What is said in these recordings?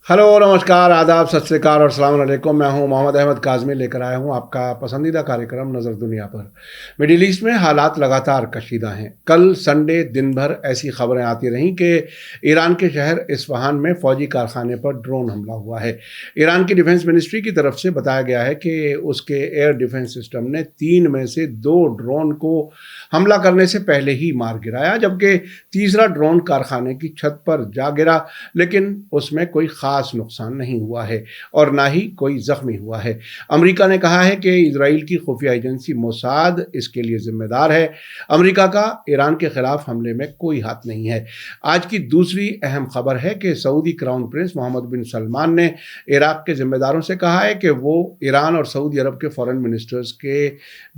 Hello नमस्कार आदाब सत श्री अकाल और अस्सलाम वालेकुम। मैं हूं मोहम्मद अहमद काज़मी, लेकर आया हूं आपका पसंदीदा कार्यक्रम नज़र दुनिया पर। मिडिल ईस्ट में हालात लगातार कशीदा हैं। कल संडे दिन भर ऐसी खबरें आती रहीं कि ईरान के शहर इस्फहान में फ़ौजी कारखाने पर ड्रोन हमला हुआ है। ईरान की डिफेंस मिनिस्ट्री की तरफ से बताया गया है कि उसके एयर डिफेंस सिस्टम ने 3 में से 2 ड्रोन को हमला करने से पहले ही मार गिराया, जबकि तीसरा ड्रोन कारखाने की छत पर जा गिरा, लेकिन उसमें कोई खास नुकसान नहीं हुआ है और ना ही कोई जख्मी हुआ है। अमेरिका ने कहा है कि इजराइल की खुफिया एजेंसी मोसाद इसके लिए जिम्मेदार है। अमेरिका का ईरान के खिलाफ हमले में कोई हाथ नहीं है। आज की दूसरी अहम खबर है कि सऊदी क्राउन प्रिंस मोहम्मद बिन सलमान ने इराक के जिम्मेदारों से कहा है कि वो ईरान और सऊदी अरब के फॉरेन मिनिस्टर्स के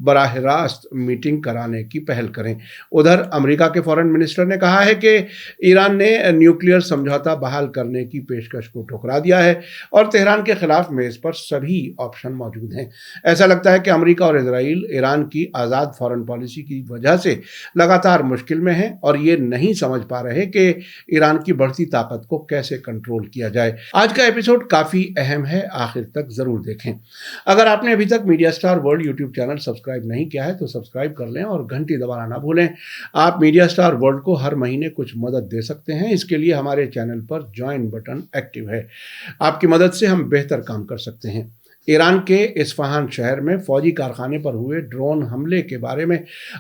बराह रास्त मीटिंग कराने की पहल करें। उधर अमेरिका के फॉरेन मिनिस्टर ने कहा है कि ईरान ने न्यूक्लियर समझौता बहाल करने की पेशकश को ठुकरा दिया है और तेहरान के खिलाफ मेज पर सभी ऑप्शन मौजूद हैं। ऐसा लगता है कि अमेरिका और इजराइल ईरान की आज़ाद फॉरेन पॉलिसी की वजह से लगातार मुश्किल में हैं और ये नहीं समझ पा रहे कि ईरान की बढ़ती ताकत को कैसे कंट्रोल किया जाए। आज का एपिसोड काफ़ी अहम है, आखिर तक ज़रूर देखें। अगर आपने अभी तक media star world YouTube channel subscribe नहीं किया है तो सब्सक्राइब कर लें और घंटी दबाना ना भूलें। आप मीडिया स्टार वर्ल्ड को हर महीने कुछ मदद दे सकते हैं। इसके लिए हमारे चैनल पर ज्वाइन बटन एक्टिव है। आपकी मदद से हम बेहतर काम कर सकते हैं। ईरान के इस्फहान शहर में फौजी कारखाने पर हुए ड्रोन हमले के बारे में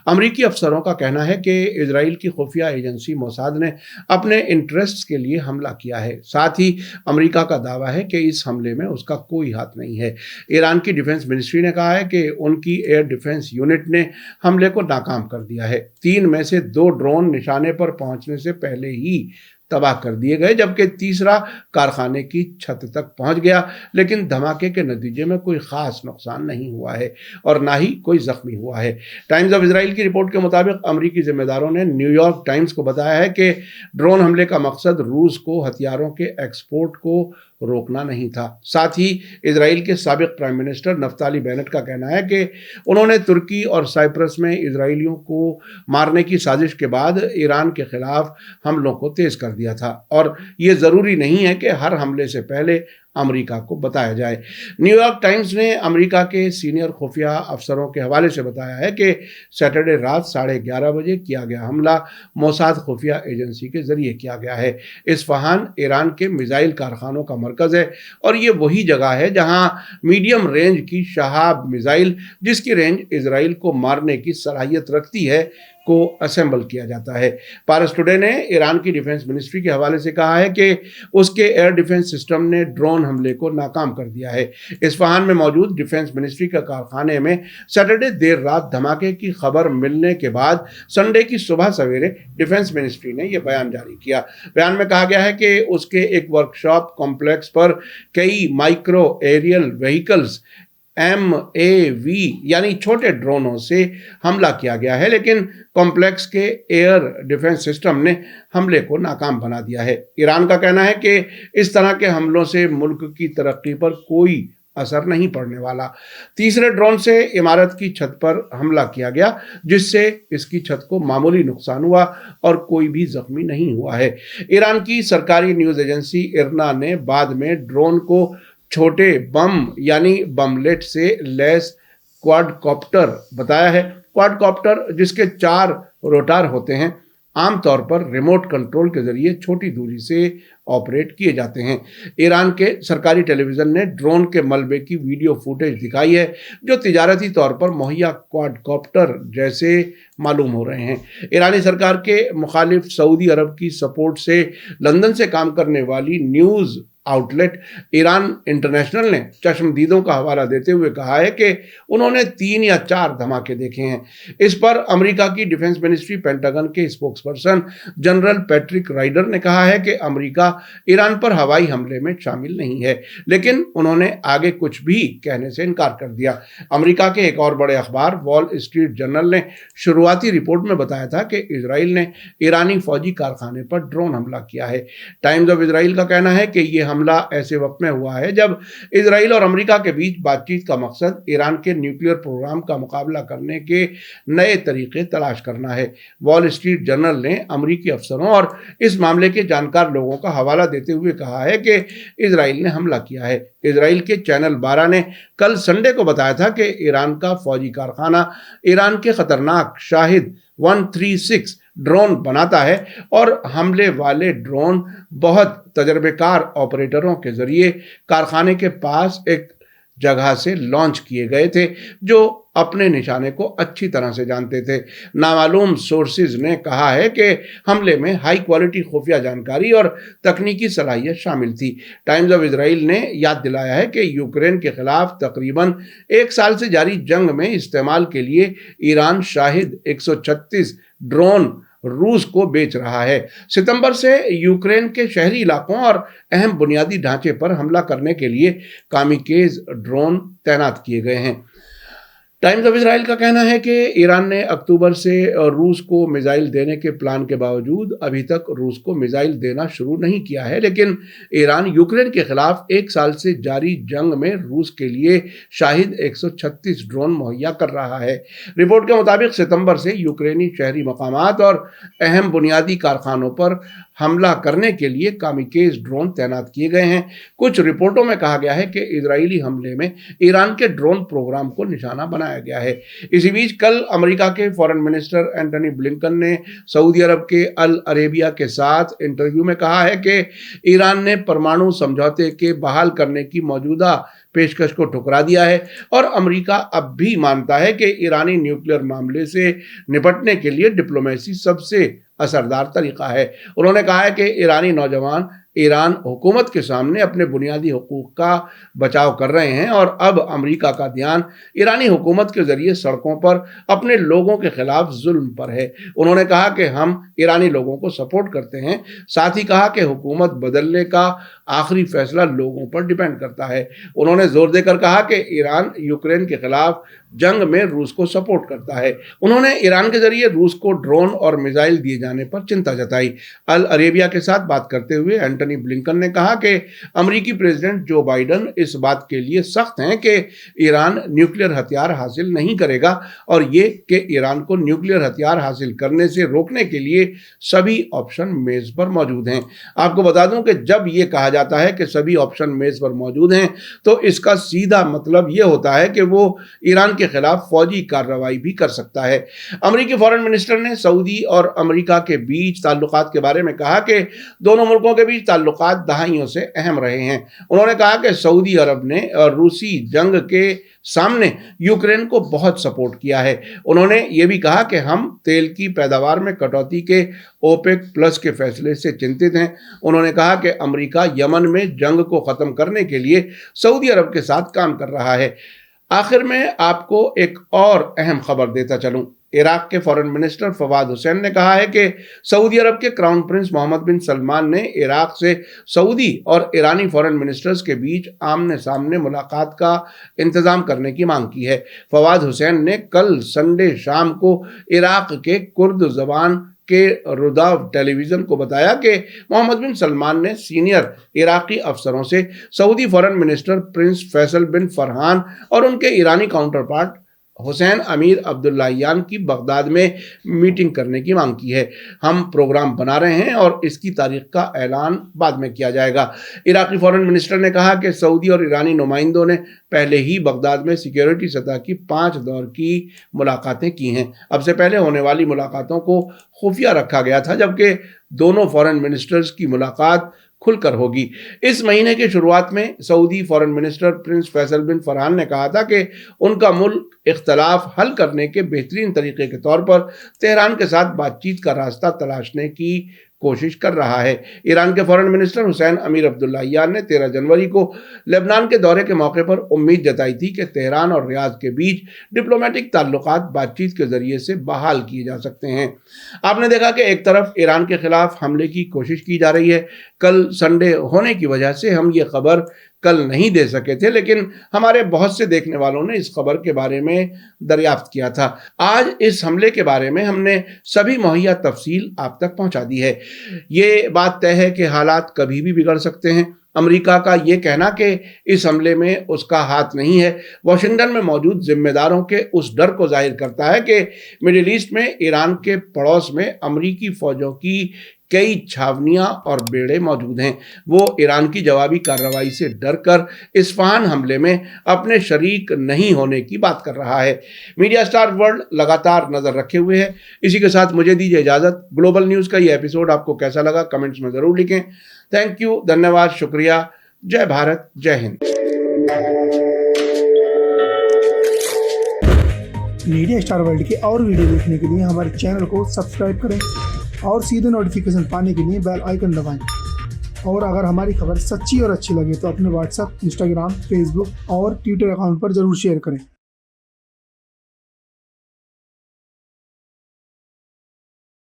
अमरीकी अफसरों का कहना है कि इजराइल की खुफिया एजेंसी मोसाद ने अपने इंटरेस्ट्स के लिए हमला किया है। साथ ही अमरीका का दावा है कि इस हमले में उसका कोई हाथ नहीं है। ईरान की डिफेंस मिनिस्ट्री ने कहा है कि उनकी एयर डिफेंस यूनिट ने हमले को नाकाम कर दिया है। 3 में से 2 ड्रोन निशाने पर पहुंचने से पहले ही तबाह कर दिए गए, जबकि तीसरा कारखाने की छत तक पहुंच गया, लेकिन धमाके के नतीजे में कोई खास नुकसान नहीं हुआ है और ना ही कोई जख्मी हुआ है। टाइम्स ऑफ इजराइल की रिपोर्ट के मुताबिक अमरीकी जिम्मेदारों ने न्यूयॉर्क टाइम्स को बताया है कि ड्रोन हमले का मकसद रूस को हथियारों के एक्सपोर्ट को रोकना नहीं था। साथ ही इजराइल के साबिक प्राइम मिनिस्टर नफ्ताली बेनेट का कहना है कि उन्होंने तुर्की और साइप्रस में इजरायलियों को मारने की साजिश के बाद ईरान के खिलाफ हमलों को तेज कर दिया था और ये ज़रूरी नहीं है कि हर हमले से पहले अमेरिका को बताया जाए। न्यूयॉर्क टाइम्स ने अमेरिका के सीनियर खुफिया अफसरों के हवाले से बताया है कि सैटरडे रात 11:30 बजे किया गया हमला मोसाद खुफिया एजेंसी के जरिए किया गया है। इस्फहान ईरान के मिसाइल कारखानों का मरकज़ है और ये वही जगह है जहां मीडियम रेंज की शहाब मिसाइल, जिसकी रेंज इजराइल को मारने की सलाहियत रखती है, को असेंबल किया जाता है। पारस टुडे ने ईरान की डिफेंस मिनिस्ट्री के हवाले से कहा है कि उसके एयर डिफेंस सिस्टम ने ड्रोन हमले को नाकाम कर दिया है। इस्फहान में मौजूद डिफेंस मिनिस्ट्री के कारखाने में सैटरडे देर रात धमाके की खबर मिलने के बाद संडे की सुबह सवेरे डिफेंस मिनिस्ट्री ने यह बयान जारी किया। बयान में कहा गया है कि उसके एक वर्कशॉप कॉम्प्लेक्स पर कई माइक्रो एरियल व्हीकल्स MAV यानी छोटे ड्रोनों से हमला किया गया है, लेकिन कॉम्प्लेक्स के एयर डिफेंस सिस्टम ने हमले को नाकाम बना दिया है। ईरान का कहना है कि इस तरह के हमलों से मुल्क की तरक्की पर कोई असर नहीं पड़ने वाला। तीसरे ड्रोन से इमारत की छत पर हमला किया गया, जिससे इसकी छत को मामूली नुकसान हुआ और कोई भी जख्मी नहीं हुआ है। ईरान की सरकारी न्यूज़ एजेंसी इरना ने बाद में ड्रोन को छोटे बम यानी बमलेट से लैस क्वाडकॉप्टर बताया है। क्वाडकॉप्टर, जिसके 4 रोटार होते हैं, आमतौर पर रिमोट कंट्रोल के जरिए छोटी दूरी से ऑपरेट किए जाते हैं। ईरान के सरकारी टेलीविजन ने ड्रोन के मलबे की वीडियो फुटेज दिखाई है, जो तिजारती तौर पर मुहैया क्वाडकॉप्टर जैसे मालूम हो रहे हैं। ईरानी सरकार के मुखालिफ सऊदी अरब की सपोर्ट से लंदन से काम करने वाली न्यूज़ आउटलेट ईरान इंटरनेशनल ने चश्मदीदों का हवाला देते हुए कहा है कि उन्होंने 3 या 4 धमाके देखे हैं। इस पर अमेरिका की डिफेंस मिनिस्ट्री पेंटागन के स्पोक्सपर्सन जनरल पैट्रिक राइडर ने कहा है कि अमेरिका ईरान पर हवाई हमले में शामिल नहीं है, लेकिन उन्होंने आगे कुछ भी कहने से इनकार कर दिया। अमेरिका के एक और बड़े अखबार वॉल स्ट्रीट जर्नल ने शुरुआती रिपोर्ट में बताया था कि इजराइल ने ईरानी फौजी कारखाने पर ड्रोन हमला किया है। टाइम्स ऑफ इजराइल का कहना है कि ये हमला ऐसे वक्त में हुआ है जब इजराइल और अमेरिका के बीच बातचीत का मकसद ईरान के न्यूक्लियर प्रोग्राम का मुकाबला करने के नए तरीके तलाश करना है। वॉल स्ट्रीट जर्नल ने अमेरिकी अफसरों और इस मामले के जानकार लोगों का हवाला देते हुए कहा है कि इजराइल ने हमला किया है। इजराइल के चैनल 12 ने कल संडे को बताया था कि ईरान का फौजी कारखाना ईरान के खतरनाक शाहिद 136 ड्रोन बनाता है और हमले वाले ड्रोन बहुत तजर्बेकार ऑपरेटरों के जरिए कारखाने के पास एक जगह से लॉन्च किए गए थे जो अपने निशाने को अच्छी तरह से जानते थे। नामालूम सोर्सेज ने कहा है कि हमले में हाई क्वालिटी खुफिया जानकारी और तकनीकी सलाहियत शामिल थी। टाइम्स ऑफ इजराइल ने याद दिलाया है कि यूक्रेन के खिलाफ तकरीबन एक साल से जारी जंग में इस्तेमाल के लिए ईरान शाहिद 136 ड्रोन रूस को बेच रहा है। सितंबर से यूक्रेन के शहरी इलाकों और अहम बुनियादी ढांचे पर हमला करने के लिए कामिकेज ड्रोन तैनात किए गए हैं। टाइम्स ऑफ इजराइल का कहना है कि ईरान ने अक्टूबर से रूस को मिसाइल देने के प्लान के बावजूद अभी तक रूस को मिसाइल देना शुरू नहीं किया है, लेकिन ईरान यूक्रेन के खिलाफ एक साल से जारी जंग में रूस के लिए शाहिद 136 ड्रोन मुहैया कर रहा है। रिपोर्ट के मुताबिक सितंबर से यूक्रेनी शहरी मकामात और अहम बुनियादी कारखानों पर हमला करने के लिए कामिकेज ड्रोन तैनात किए गए हैं। कुछ रिपोर्टों में कहा गया है कि इजरायली हमले में ईरान के ड्रोन प्रोग्राम को निशाना बनाया गया है। इसी बीच कल अमेरिका के फॉरेन मिनिस्टर एंटनी ब्लिंकन ने सऊदी अरब के अल अरेबिया के साथ इंटरव्यू में कहा है कि ईरान ने परमाणु समझौते के बहाल करने की मौजूदा पेशकश को ठुकरा दिया है और अमेरिका अब भी मानता है कि ईरानी न्यूक्लियर मामले से निपटने के लिए डिप्लोमेसी सबसे असरदार तरीका है। उन्होंने कहा है कि ईरानी नौजवान ईरान हुकूमत के सामने अपने बुनियादी हुकूक का बचाव कर रहे हैं और अब अमेरिका का ध्यान ईरानी हुकूमत के जरिए सड़कों पर अपने लोगों के खिलाफ जुल्म पर है। उन्होंने कहा कि हम ईरानी लोगों को सपोर्ट करते हैं, साथ ही कहा कि हुकूमत बदलने का आखिरी फैसला लोगों पर डिपेंड करता है। उन्होंने जोर देकर कहा कि ईरान यूक्रेन के खिलाफ जंग में रूस को सपोर्ट करता है। उन्होंने ईरान के जरिए रूस को ड्रोन और मिसाइल दिए जाने पर चिंता जताई। अल अरेबिया के साथ बात करते हुए एंटनी ब्लिंकन ने कहा कि अमेरिकी प्रेसिडेंट जो बाइडन इस बात के लिए सख्त हैं कि ईरान न्यूक्लियर हथियार हासिल नहीं करेगा और ये कि ईरान को न्यूक्लियर हथियार हासिल करने से रोकने के लिए सभी ऑप्शन मेज पर मौजूद हैं। आपको बता दूं कि जब ये कहा जाता है कि सभी ऑप्शन मेज पर मौजूद हैं तो इसका सीधा मतलब ये होता है कि वो ईरान के खिलाफ फौजी कार्रवाई भी कर सकता है। अमेरिकी फॉरेन मिनिस्टर ने सऊदी और अमेरिका के बीच ताल्लुकात के बारे में कहा कि दोनों मुल्कों के बीच ताल्लुकात दहाइयों से अहम रहे हैं। उन्होंने कहा कि सऊदी अरब ने रूसी जंग के सामने यूक्रेन को बहुत सपोर्ट किया है। उन्होंने ये भी कहा कि हम तेल की पैदावार में कटौती के ओपेक प्लस के फैसले से चिंतित हैं। उन्होंने कहा कि अमेरिका यमन में जंग को खत्म करने के लिए सऊदी अरब के साथ काम कर रहा है। आखिर में आपको एक और अहम खबर देता चलूं। इराक के फॉरेन मिनिस्टर फवाद हुसैन ने कहा है कि सऊदी अरब के क्राउन प्रिंस मोहम्मद बिन सलमान ने इराक से सऊदी और ईरानी फॉरेन मिनिस्टर्स के बीच आमने सामने मुलाकात का इंतजाम करने की मांग की है। फवाद हुसैन ने कल संडे शाम को इराक के कुर्द जबान के रुदाव टेलीविजन को बताया कि मोहम्मद बिन सलमान ने सीनियर इराकी अफसरों से सऊदी foreign minister prince Faisal bin Farhan और उनके ईरानी काउंटर पार्ट हुसैन अमीर अब्दुल्लाहियान की बगदाद में मीटिंग करने की मांग की है। हम प्रोग्राम बना रहे हैं और इसकी तारीख का ऐलान बाद में किया जाएगा। इराकी फॉरेन मिनिस्टर ने कहा कि सऊदी और ईरानी नुमाइंदों ने पहले ही बगदाद में सिक्योरिटी सतह की 5 दौर की मुलाकातें की हैं। अब से पहले होने वाली मुलाकातों को खुफिया रखा गया था, जबकि दोनों फॉरेन मिनिस्टर्स की मुलाकात खुलकर होगी। इस महीने की शुरुआत में सऊदी foreign minister prince Faisal bin Farhan ने कहा था कि उनका मुल्क इख्तलाफ हल करने के बेहतरीन तरीके के तौर पर तेहरान के साथ बातचीत का रास्ता तलाशने की कोशिश कर रहा है। ईरान के फॉरेन मिनिस्टर हुसैन अमीर अब्दुल्लाहियान ने 13 जनवरी को लेबनान के दौरे के मौके पर उम्मीद जताई थी कि तेहरान और रियाद के बीच डिप्लोमेटिक ताल्लुकात बातचीत के जरिए से बहाल किए जा सकते हैं। आपने देखा कि एक तरफ ईरान के खिलाफ हमले की कोशिश की जा रही है। कल संडे होने की वजह से हम ये खबर कल नहीं दे सके थे, लेकिन हमारे बहुत से देखने वालों ने इस खबर के बारे में दरियाफ्त किया था। आज इस हमले के बारे में हमने सभी मुहैया तफसील आप तक पहुंचा दी है। ये बात तय है कि हालात कभी भी बिगड़ सकते हैं। امریکہ کا یہ کہنا کہ اس حملے میں اس کا ہاتھ نہیں ہے واشنگٹن میں موجود ذمہ داروں کے اس ڈر کو ظاہر کرتا ہے کہ مڈل ایسٹ میں ایران کے پڑوس میں امریکی فوجوں کی کئی چھاونیاں اور بیڑے موجود ہیں۔ وہ ایران کی جوابی کارروائی سے ڈر کر اصفہان حملے میں اپنے شریک نہیں ہونے کی بات کر رہا ہے۔ میڈیا سٹار ورلڈ لگاتار نظر رکھے ہوئے ہے۔ اسی کے ساتھ مجھے دیجیے اجازت۔ گلوبل نیوز کا یہ ایپیسوڈ آپ کو کیسا لگا کمنٹس میں ضرور لکھیں۔ تھینک یو، دھنیہ واد، شکریہ۔ جے بھارت، جے ہند۔ میڈیا سٹار ورلڈ کے اور ویڈیو دیکھنے کے لیے ہمارے چینل کو سبسکرائب کریں اور سیدھے نوٹیفیکیشن پانے کے لیے بیل آئیکن دبائیں۔ اور اگر ہماری خبر سچی اور اچھی لگے تو اپنے واٹس ایپ، انسٹاگرام، فیس بک اور ٹویٹر اکاؤنٹ پر ضرور شیئر کریں۔